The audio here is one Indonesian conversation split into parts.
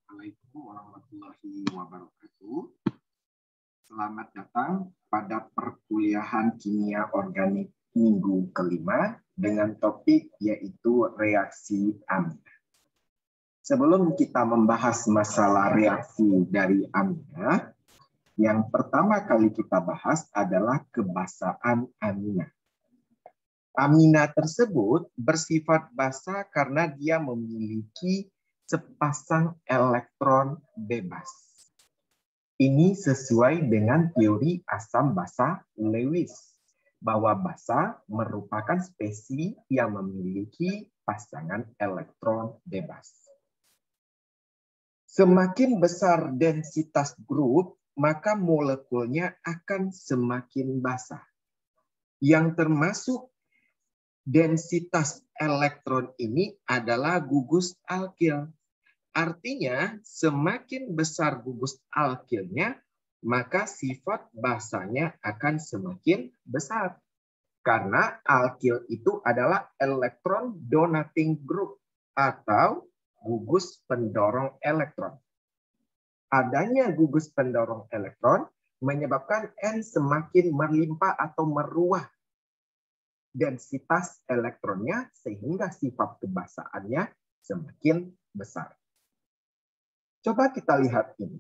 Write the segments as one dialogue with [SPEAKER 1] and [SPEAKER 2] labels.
[SPEAKER 1] Assalamualaikum warahmatullahi wabarakatuh. Selamat datang pada perkuliahan kimia organik minggu kelima dengan topik yaitu reaksi amina. Sebelum kita membahas masalah reaksi dari amina, yang pertama kali kita bahas adalah kebasaan amina. Amina tersebut bersifat basa karena dia memiliki sepasang elektron bebas. Ini sesuai dengan teori asam basa Lewis, bahwa basa merupakan spesies yang memiliki pasangan elektron bebas. Semakin besar densitas grup, maka molekulnya akan semakin basa. Yang termasuk densitas elektron ini adalah gugus alkil. Artinya, semakin besar gugus alkilnya, maka sifat basanya akan semakin besar. Karena alkil itu adalah elektron donating group atau gugus pendorong elektron. Adanya gugus pendorong elektron menyebabkan N semakin melimpah atau meruah densitas elektronnya sehingga sifat kebasaannya semakin besar. Coba kita lihat ini.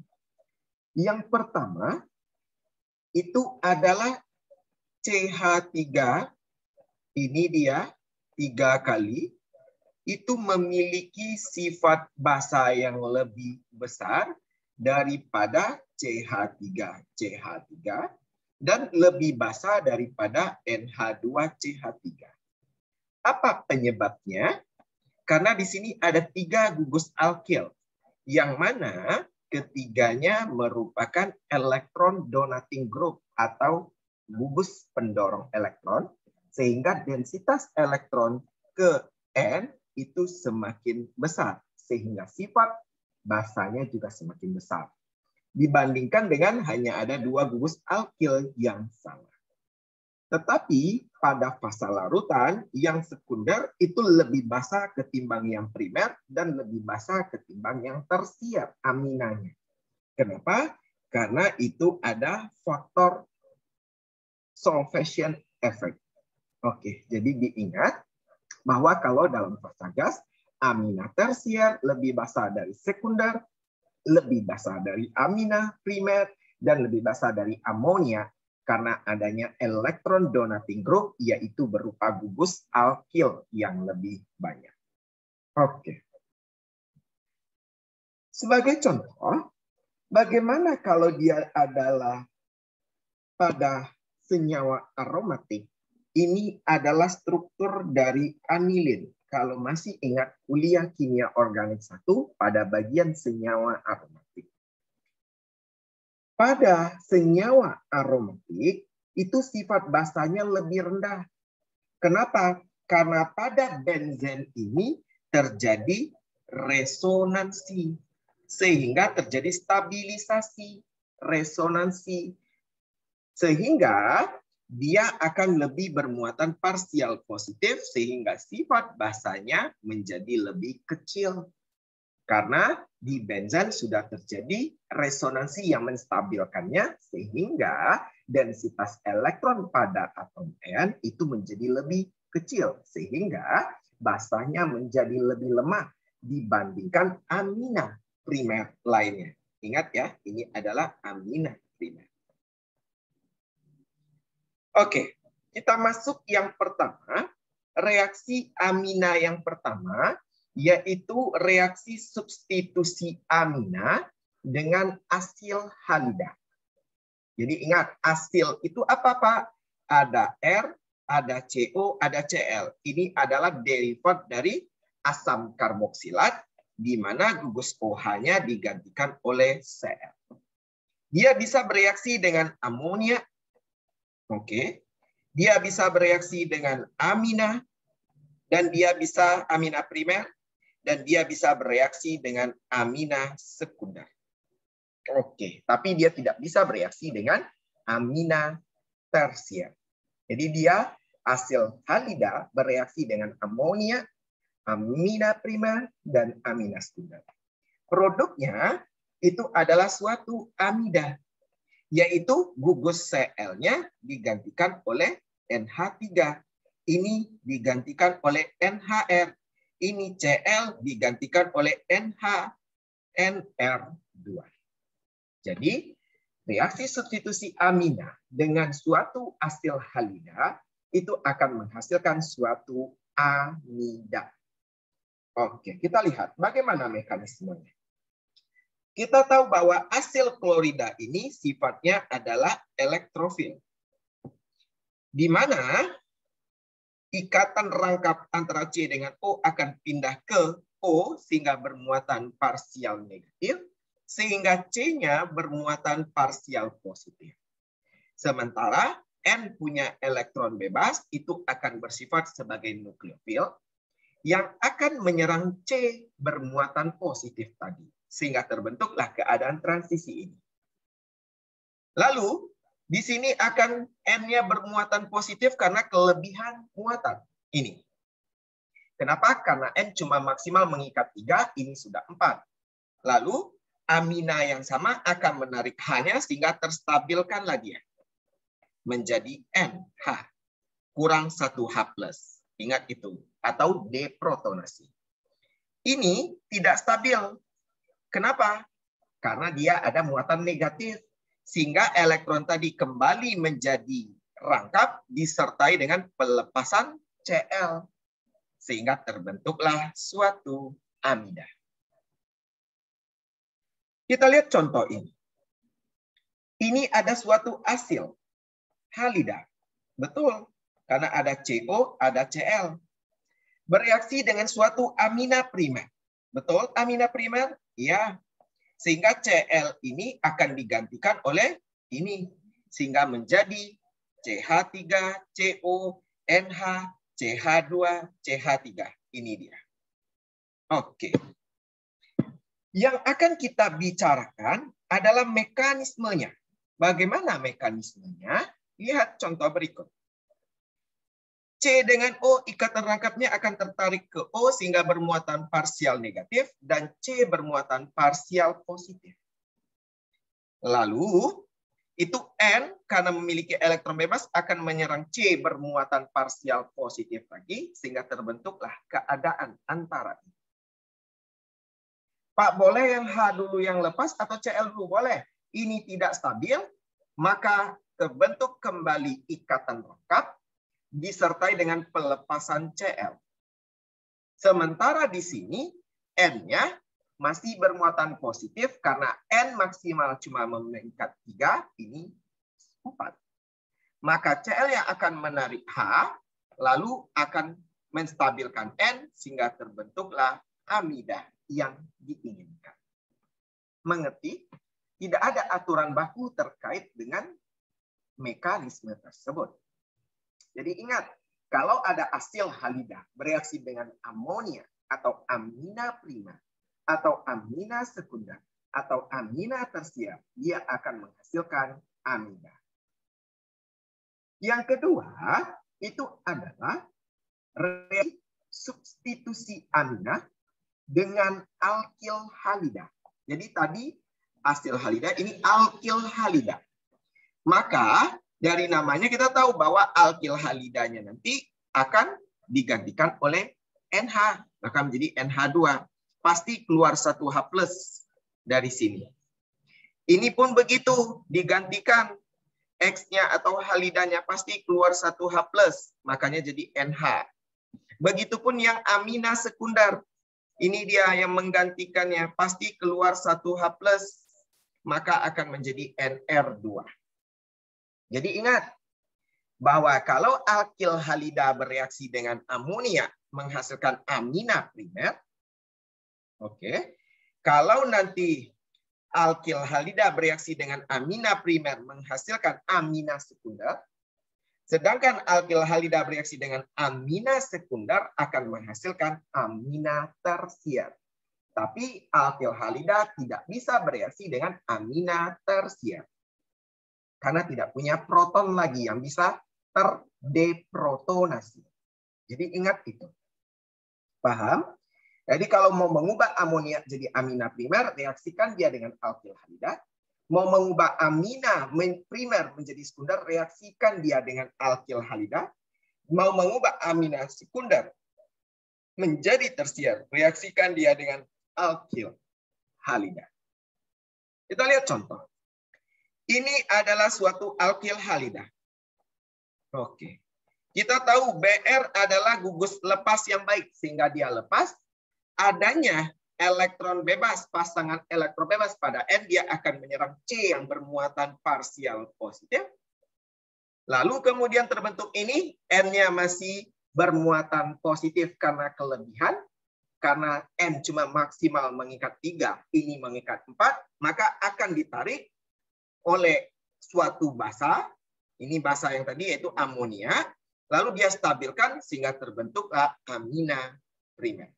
[SPEAKER 1] Yang pertama itu adalah CH3. Ini dia 3 kali. Itu memiliki sifat basa yang lebih besar daripada CH3 dan lebih basa daripada NH2CH3. Apa penyebabnya? Karena di sini ada 3 gugus alkil, yang mana ketiganya merupakan elektron donating group atau gugus pendorong elektron, sehingga densitas elektron ke N itu semakin besar, sehingga sifat basanya juga semakin besar. Dibandingkan dengan hanya ada 2 gugus alkil yang sama. Tetapi pada fasa larutan, yang sekunder itu lebih basa ketimbang yang primer dan lebih basa ketimbang yang tersier aminanya. Kenapa? Karena itu ada faktor solvation effect. Oke, jadi diingat bahwa kalau dalam fasa gas, amina tersier lebih basa dari sekunder, lebih basa dari amina primer, dan lebih basa dari amonia karena adanya elektron donating group, yaitu berupa gugus alkil yang lebih banyak. Oke. Sebagai contoh, bagaimana kalau dia adalah pada senyawa aromatik? Ini adalah struktur dari anilin. Kalau masih ingat kuliah kimia organik 1 pada bagian senyawa aromatik. Pada senyawa aromatik, itu sifat basanya lebih rendah. Kenapa? Karena pada benzen ini terjadi resonansi. Sehingga terjadi stabilisasi, resonansi. Sehingga dia akan lebih bermuatan parsial positif, sehingga sifat basanya menjadi lebih kecil. Karena di benzen sudah terjadi resonansi yang menstabilkannya, sehingga densitas elektron pada atom N itu menjadi lebih kecil, sehingga basanya menjadi lebih lemah dibandingkan amina primer lainnya. Ingat ya, ini adalah amina primer. Oke, kita masuk yang pertama, reaksi amina yang pertama, yaitu reaksi substitusi amina dengan asil halida. Jadi ingat, asil itu apa, Pak? Ada R, ada CO, ada Cl. Ini adalah derivat dari asam karboksilat, di mana gugus OH-nya digantikan oleh Cl. Dia bisa bereaksi dengan amonia. Oke. Dia bisa bereaksi dengan amina, dan dia bisa amina primer, dan dia bisa bereaksi dengan amina sekunder. Oke, tapi dia tidak bisa bereaksi dengan amina tersier. Jadi dia asil halida bereaksi dengan amonia, amina primer, dan amina sekunder. Produknya itu adalah suatu amida, yaitu gugus Cl-nya digantikan oleh NH3. Ini digantikan oleh NHR. Ini Cl digantikan oleh NR2. Jadi, reaksi substitusi amina dengan suatu asil halida itu akan menghasilkan suatu amida. Oke, kita lihat bagaimana mekanismenya. Kita tahu bahwa asil klorida ini sifatnya adalah elektrofil, di mana ikatan rangkap antara C dengan O akan pindah ke O sehingga bermuatan parsial negatif, sehingga C-nya bermuatan parsial positif. Sementara N punya elektron bebas, itu akan bersifat sebagai nukleofil yang akan menyerang C bermuatan positif tadi. Sehingga terbentuklah keadaan transisi ini. Lalu, di sini akan N-nya bermuatan positif karena kelebihan muatan. Ini. Kenapa? Karena N cuma maksimal mengikat 3, ini sudah 4. Lalu, amina yang sama akan menarik H-nya sehingga terstabilkan lagi ya. Menjadi NH. Kurang 1H+. Ingat itu. Atau deprotonasi. Ini tidak stabil. Kenapa? Karena dia ada muatan negatif. Sehingga elektron tadi kembali menjadi rangkap disertai dengan pelepasan Cl. Sehingga terbentuklah suatu amida. Kita lihat contoh ini. Ini ada suatu asil halida. Betul, karena ada CO, ada Cl. Bereaksi dengan suatu amina primer. Betul, amina primer? Iya. Sehingga Cl ini akan digantikan oleh ini. Sehingga menjadi CH3, CO, NH, CH2, CH3. Ini dia. Oke. Yang akan kita bicarakan adalah mekanismenya. Bagaimana mekanismenya? Lihat contoh berikut. C dengan O, ikatan rangkapnya akan tertarik ke O sehingga bermuatan parsial negatif dan C bermuatan parsial positif. Lalu, itu N karena memiliki elektron bebas akan menyerang C bermuatan parsial positif lagi sehingga terbentuklah keadaan antara ini. Pak, boleh yang H dulu yang lepas atau Cl dulu? Boleh. Ini tidak stabil, maka terbentuk kembali ikatan rangkap disertai dengan pelepasan Cl. Sementara di sini N-nya masih bermuatan positif karena N maksimal cuma mengikat 3, ini 4. Maka Cl yang akan menarik H, lalu akan menstabilkan N sehingga terbentuklah amida yang diinginkan. Mengerti? Tidak ada aturan baku terkait dengan mekanisme tersebut. Jadi ingat, kalau ada asil halida bereaksi dengan amonia atau amina primer atau amina sekunder atau amina tersier, dia akan menghasilkan amida. Yang kedua, itu adalah reaksi substitusi amina dengan alkil halida. Jadi tadi asil halida, ini alkil halida. Maka dari namanya kita tahu bahwa alkil halidanya nanti akan digantikan oleh NH. Maka menjadi NH2. Pasti keluar 1H+ dari sini. Ini pun begitu. Digantikan X-nya atau halidanya pasti keluar 1H+. Makanya jadi NH. Begitupun yang amina sekunder. Ini dia yang menggantikannya. Pasti keluar 1H+. Maka akan menjadi NR2. Jadi ingat bahwa kalau alkil halida bereaksi dengan amonia menghasilkan amina primer, oke. Kalau nanti alkil halida bereaksi dengan amina primer menghasilkan amina sekunder, sedangkan alkil halida bereaksi dengan amina sekunder akan menghasilkan amina tersier. Tapi alkil halida tidak bisa bereaksi dengan amina tersier. Karena tidak punya proton lagi yang bisa terdeprotonasi. Jadi ingat itu. Paham? Jadi kalau mau mengubah amonia jadi amina primer, reaksikan dia dengan alkil halida. Mau mengubah amina primer menjadi sekunder, reaksikan dia dengan alkil halida. Mau mengubah amina sekunder menjadi tersier, reaksikan dia dengan alkil halida. Kita lihat contoh. Ini adalah suatu alkil halida. Oke. Kita tahu BR adalah gugus lepas yang baik, sehingga dia lepas. Adanya elektron bebas, pasangan elektron bebas pada N, dia akan menyerang C yang bermuatan parsial positif. Lalu kemudian terbentuk ini, N-nya masih bermuatan positif karena kelebihan. Karena N cuma maksimal mengikat 3, ini mengikat 4, maka akan ditarik oleh suatu basa. Ini basa yang tadi yaitu amonia. Lalu dia stabilkan sehingga terbentuk amina primer.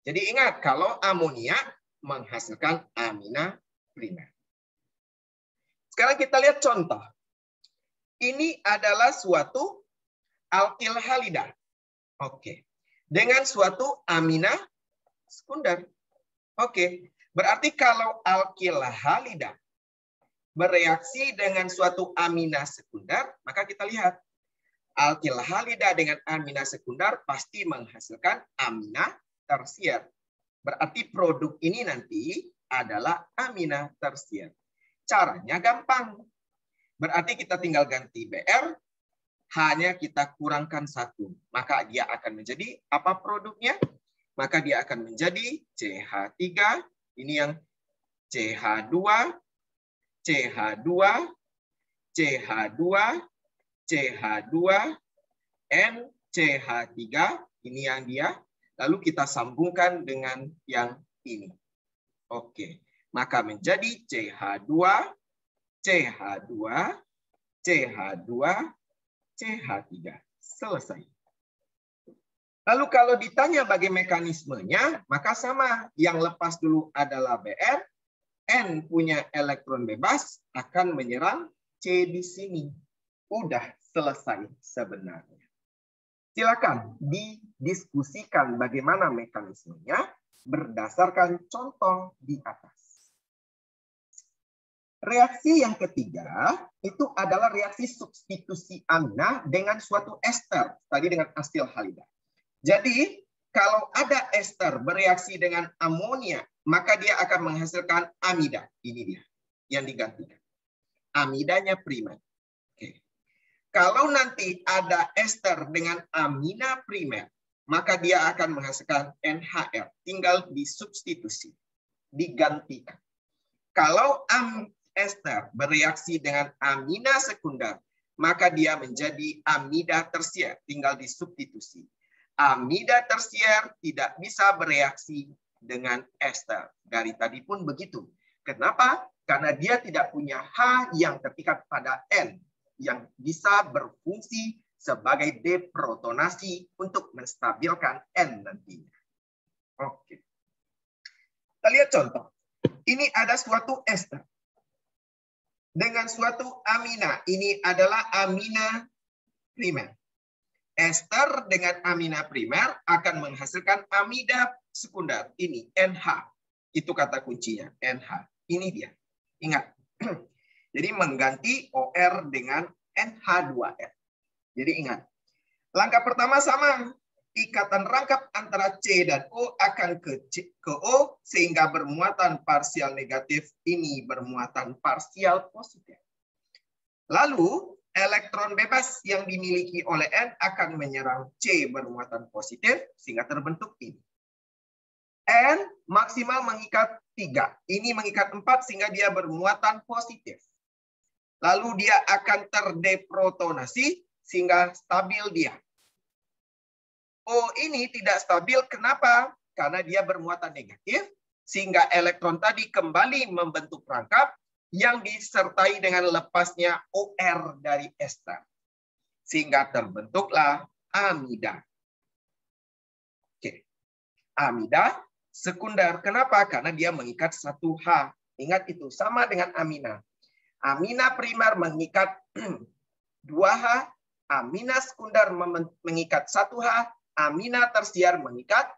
[SPEAKER 1] Jadi ingat, kalau amonia menghasilkan amina primer. Sekarang kita lihat contoh. Ini adalah suatu alkil halida. Oke. Dengan suatu amina sekunder. Oke. Berarti kalau alkil halida bereaksi dengan suatu amina sekunder, maka kita lihat. Alkil halida dengan amina sekunder pasti menghasilkan amina tersier. Berarti produk ini nanti adalah amina tersier. Caranya gampang. Berarti kita tinggal ganti BR, hanya kita kurangkan 1. Maka dia akan menjadi apa produknya? Maka dia akan menjadi CH3, ini yang CH2, CH2, CH2, CH2, N, CH3, ini yang dia. Lalu kita sambungkan dengan yang ini. Oke, maka menjadi CH2, CH2, CH2, CH3. Selesai. Lalu kalau ditanya bagaimana mekanismenya, maka sama. Yang lepas dulu adalah BR, N punya elektron bebas, akan menyerang C di sini. Udah selesai sebenarnya. Silakan didiskusikan bagaimana mekanismenya berdasarkan contoh di atas. Reaksi yang ketiga itu adalah reaksi substitusi amina dengan suatu ester, tadi dengan asil halida. Jadi kalau ada ester bereaksi dengan amonia, maka dia akan menghasilkan amida. Ini dia yang digantikan. Amidanya primer. Oke. Kalau nanti ada ester dengan amina primer, maka dia akan menghasilkan NHR. Tinggal disubstitusi, digantikan. Kalau ester bereaksi dengan amina sekunder, maka dia menjadi amida tersier. Tinggal disubstitusi. Amida tersier tidak bisa bereaksi dengan ester. Dari tadi pun begitu. Kenapa? Karena dia tidak punya H yang terikat pada N, yang bisa berfungsi sebagai deprotonasi untuk menstabilkan N nantinya. Oke. Kita lihat contoh. Ini ada suatu ester dengan suatu amina. Ini adalah amina primer. Ester dengan amina primer akan menghasilkan amida sekunder. Ini NH. Itu kata kuncinya, NH. Ini dia. Ingat. Jadi mengganti OR dengan NH2R. Jadi ingat. Langkah pertama sama. Ikatan rangkap antara C dan O akan ke O sehingga bermuatan parsial negatif ini bermuatan parsial positif. Lalu elektron bebas yang dimiliki oleh N akan menyerang C bermuatan positif sehingga terbentuk ini. N maksimal mengikat 3. Ini mengikat 4 sehingga dia bermuatan positif. Lalu dia akan terdeprotonasi sehingga stabil dia. O ini tidak stabil. Kenapa? Karena dia bermuatan negatif sehingga elektron tadi kembali membentuk rangkap yang disertai dengan lepasnya OR dari ester. Sehingga terbentuklah amida. Oke. Amida sekunder. Kenapa? Karena dia mengikat 1H. Ingat itu, sama dengan amina. Amina primer mengikat 2H, amina sekunder mengikat 1H, amina tersier mengikat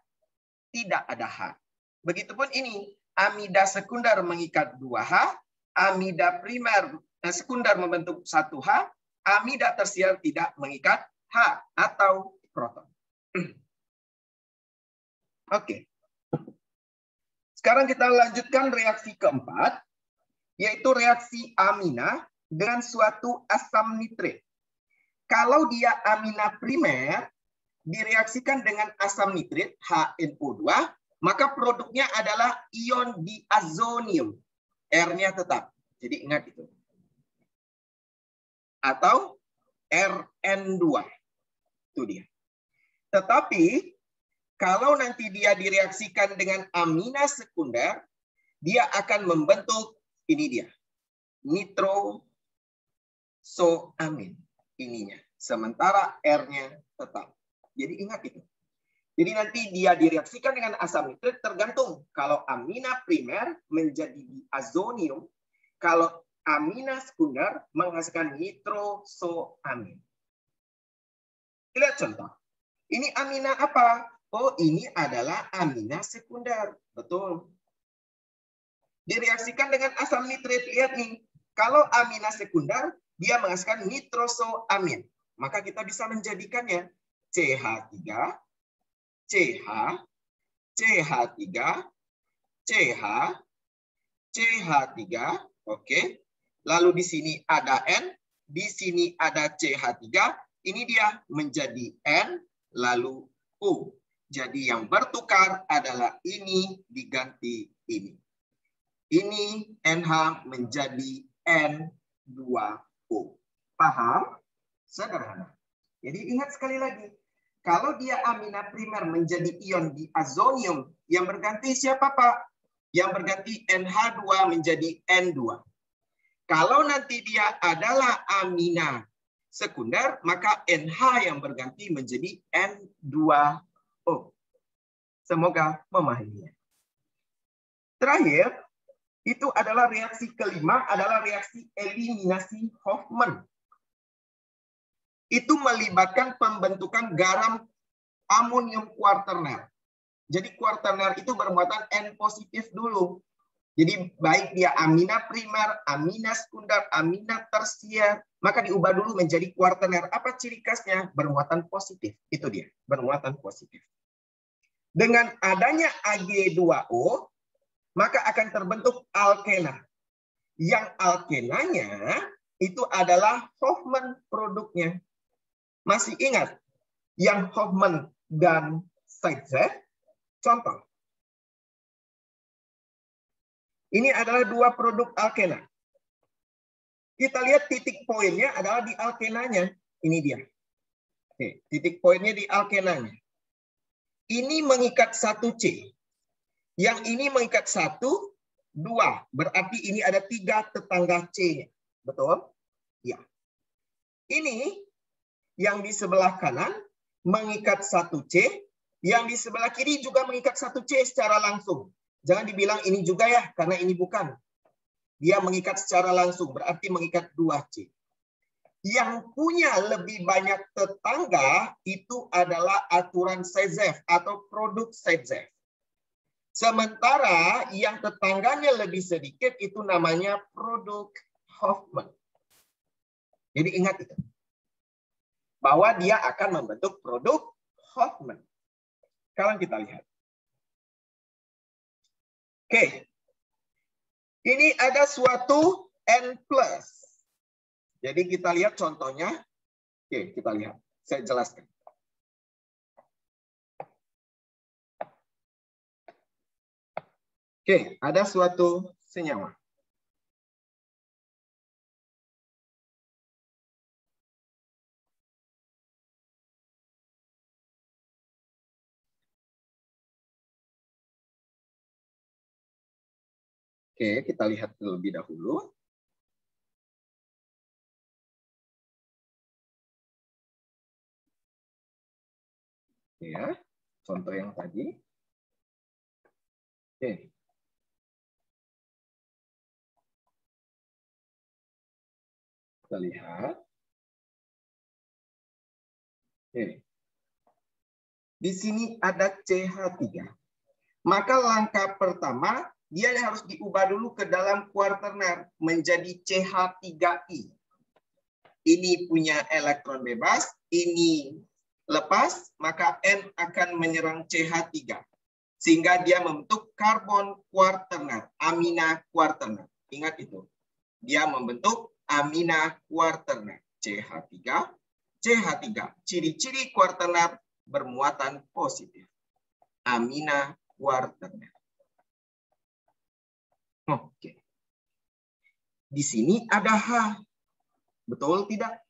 [SPEAKER 1] tidak ada H. Begitupun ini, amida sekunder mengikat 2H, amida primer sekunder membentuk 1H, amida tersier tidak mengikat H atau proton. Oke. Sekarang kita lanjutkan reaksi keempat, yaitu reaksi amina dengan suatu asam nitrit. Kalau dia amina primer, direaksikan dengan asam nitrit, HNO2, maka produknya adalah ion diazonium. R-nya tetap. Jadi ingat itu. Atau Rn2. Itu dia. Tetapi, kalau nanti dia direaksikan dengan amina sekunder, dia akan membentuk, ini dia, nitrosoamin. Ininya. Sementara R-nya tetap. Jadi ingat itu. Jadi nanti dia direaksikan dengan asam nitrit tergantung. Kalau amina primer menjadi diazonium, kalau amina sekunder menghasilkan nitrosoamin. Lihat contoh. Ini amina apa? Oh, ini adalah amina sekunder. Betul. Direaksikan dengan asam nitrit. Lihat nih. Kalau amina sekunder, dia menghasilkan nitrosoamin. Maka kita bisa menjadikannya CH3, CH, CH3, CH, CH3, oke. Lalu di sini ada N, di sini ada CH3, ini dia menjadi N, lalu U. Jadi yang bertukar adalah ini diganti ini. Ini NH menjadi N2O. Paham? Sederhana. Jadi ingat sekali lagi. Kalau dia amina primer menjadi ion diazonium, yang berganti siapa, Pak? Yang berganti NH2 menjadi N2. Kalau nanti dia adalah amina sekunder, maka NH yang berganti menjadi N2O. Semoga memahaminya. Terakhir, itu adalah reaksi kelima, adalah reaksi eliminasi Hofmann. Itu melibatkan pembentukan garam amonium kuarterner. Jadi kuarterner itu bermuatan N positif dulu. Jadi baik dia amina primer, amina sekunder, amina tersier, maka diubah dulu menjadi kuarterner. Apa ciri khasnya? Bermuatan positif. Itu dia, bermuatan positif. Dengan adanya Ag2O, maka akan terbentuk alkena. Yang alkenanya itu adalah Hofmann produknya. Masih ingat yang Hofmann dan Zaitsev? Contoh. Ini adalah dua produk alkena. Kita lihat titik poinnya adalah di alkenanya. Ini dia. Oke, titik poinnya di alkenanya. Ini mengikat 1C. Yang ini mengikat 1, 2. Berarti ini ada 3 tetangga C-nya. Betul? Ya. Ini yang di sebelah kanan mengikat 1C, yang di sebelah kiri juga mengikat 1C secara langsung. Jangan dibilang ini juga ya, karena ini bukan. Dia mengikat secara langsung, berarti mengikat 2C. Yang punya lebih banyak tetangga itu adalah aturan Zaitsev atau produk Zaitsev. Sementara yang tetangganya lebih sedikit itu namanya produk Hofmann. Jadi ingat itu. Bahwa dia akan membentuk produk Hofmann. Sekarang kita lihat. Oke. Ini ada suatu N+. Jadi kita lihat contohnya. Oke, kita lihat. Saya jelaskan. Oke, ada suatu senyawa. Oke, kita lihat terlebih dahulu. Ya, contoh yang tadi. Oke. Kita lihat. Oke. Di sini ada CH3. Maka langkah pertama, dia harus diubah dulu ke dalam kuarterner menjadi CH3I. Ini punya elektron bebas, ini lepas, maka N akan menyerang CH3. Sehingga dia membentuk karbon kuarterner, amina kuarterner. Ingat itu. Dia membentuk amina kuarterner, CH3. CH3, ciri-ciri kuarterner bermuatan positif. Amina kuarterner. Oke. Di sini ada H. Betul tidak?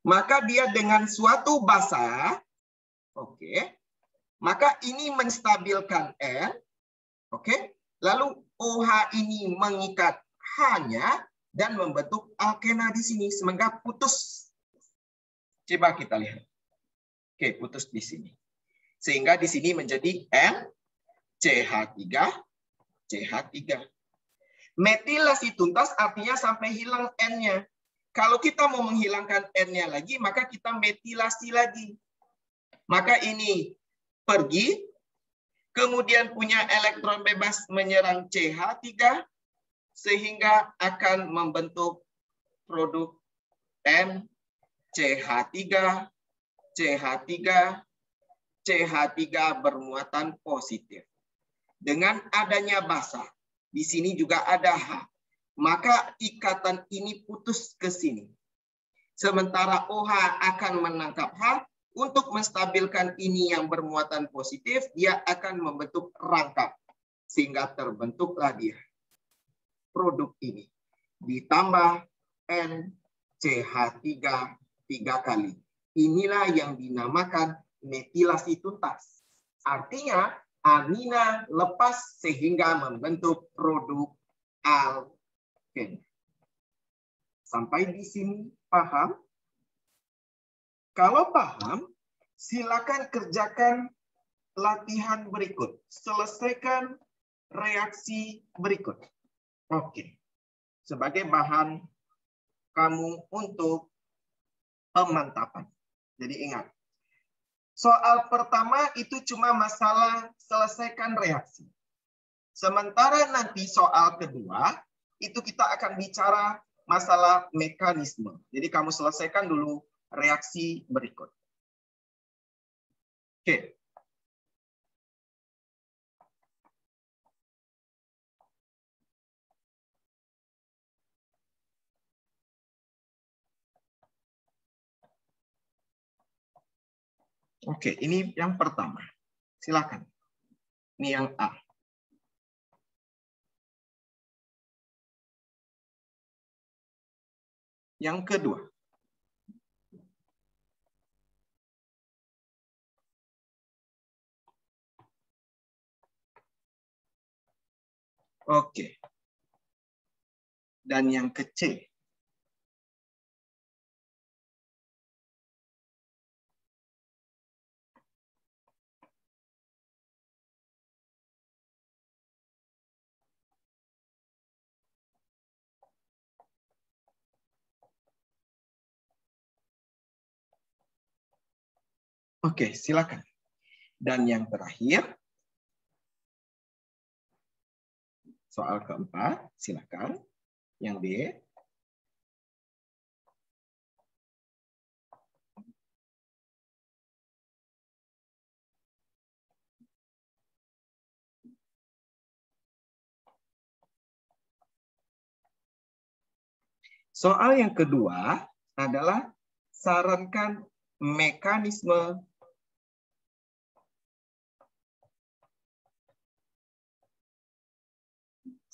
[SPEAKER 1] Maka dia dengan suatu basa, oke, maka ini menstabilkan N, oke, lalu OH ini mengikat H-nya dan membentuk alkena di sini, sehingga putus. Coba kita lihat. Oke, putus di sini. Sehingga di sini menjadi N, CH3, CH3. Metilasi tuntas artinya sampai hilang N-nya. Kalau kita mau menghilangkan N-nya lagi, maka kita metilasi lagi. Maka ini pergi, kemudian punya elektron bebas menyerang CH3, sehingga akan membentuk produk N, CH3, CH3, CH3 bermuatan positif. Dengan adanya basa, di sini juga ada H. Maka ikatan ini putus ke sini. Sementara OH akan menangkap H, untuk menstabilkan ini yang bermuatan positif, dia akan membentuk rangkap. Sehingga terbentuklah dia. Produk ini. Ditambah NCH3 3 kali. Inilah yang dinamakan metilasi tuntas. Artinya, amina lepas sehingga membentuk produk alkena. Sampai di sini paham? Kalau paham, silakan kerjakan latihan berikut. Selesaikan reaksi berikut. Oke. Sebagai bahan kamu untuk pemantapan. Jadi ingat, soal pertama itu cuma masalah selesaikan reaksi. Sementara nanti soal kedua, itu kita akan bicara masalah mekanisme. Jadi kamu selesaikan dulu reaksi berikut. Oke. Oke, ini yang pertama. Silakan. Ini yang A. Yang kedua. Oke. Dan yang ke C. Oke, silakan. Dan yang terakhir, soal keempat, silakan. Yang B. Soal yang kedua adalah sarankan mekanisme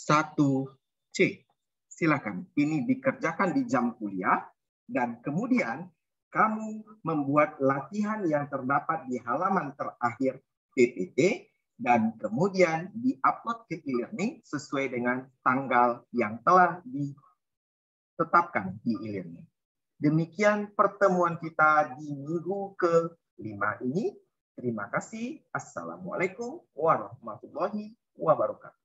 [SPEAKER 1] satu C. Silakan. Ini dikerjakan di jam kuliah dan kemudian kamu membuat latihan yang terdapat di halaman terakhir PPT dan kemudian diupload ke e-learning sesuai dengan tanggal yang telah ditetapkan di e-learning. Demikian pertemuan kita di minggu ke-5 ini. Terima kasih. Assalamualaikum warahmatullahi wabarakatuh.